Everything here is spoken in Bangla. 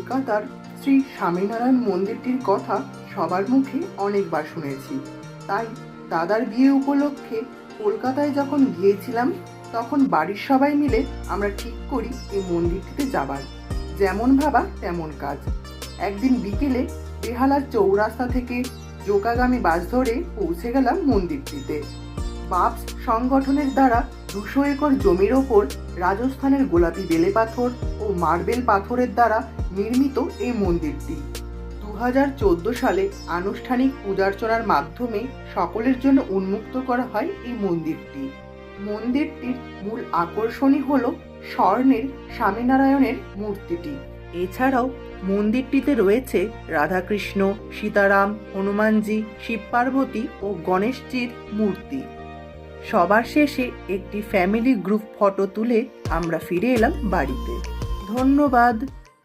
কলকাতার শ্রী স্বামীনারায়ণ মন্দিরটির কথা সবার মুখে অনেকবার শুনেছি। তাই দাদার বিয়ে উপলক্ষে কলকাতায় যখন গিয়েছিলাম তখন বাড়ির সবাই মিলে আমরা ঠিক করি এই মন্দিরটিতে যাবার। যেমন ভাবা তেমন কাজ। একদিন বিকেলে বেহালার চৌরাস্তা থেকে জোকাগামী বাস ধরে পৌঁছে গেলাম মন্দিরটিতে। বাপস সংগঠনের দ্বারা 200 একর জমির ওপর রাজস্থানের গোলাপি বেলে পাথর ও মার্বেল পাথরের দ্বারা নির্মিত এই মন্দিরটি 2014 সালে আনুষ্ঠানিক পূজার্চনার মাধ্যমে সকলের জন্য উন্মুক্ত করা হয় এই মন্দিরটি। মন্দিরটির মূল আকর্ষণই হল স্বর্ণের স্বামীনারায়ণের মূর্তিটি। এছাড়াও মন্দিরটিতে রয়েছে রাধাকৃষ্ণ, সীতারাম, হনুমানজি, শিব পার্বতী ও গণেশজির মূর্তি। সবার শেষে একটি ফ্যামিলি গ্রুপ ফটো তুলে আমরা ফিরে এলাম বাড়িতে। ধন্যবাদ।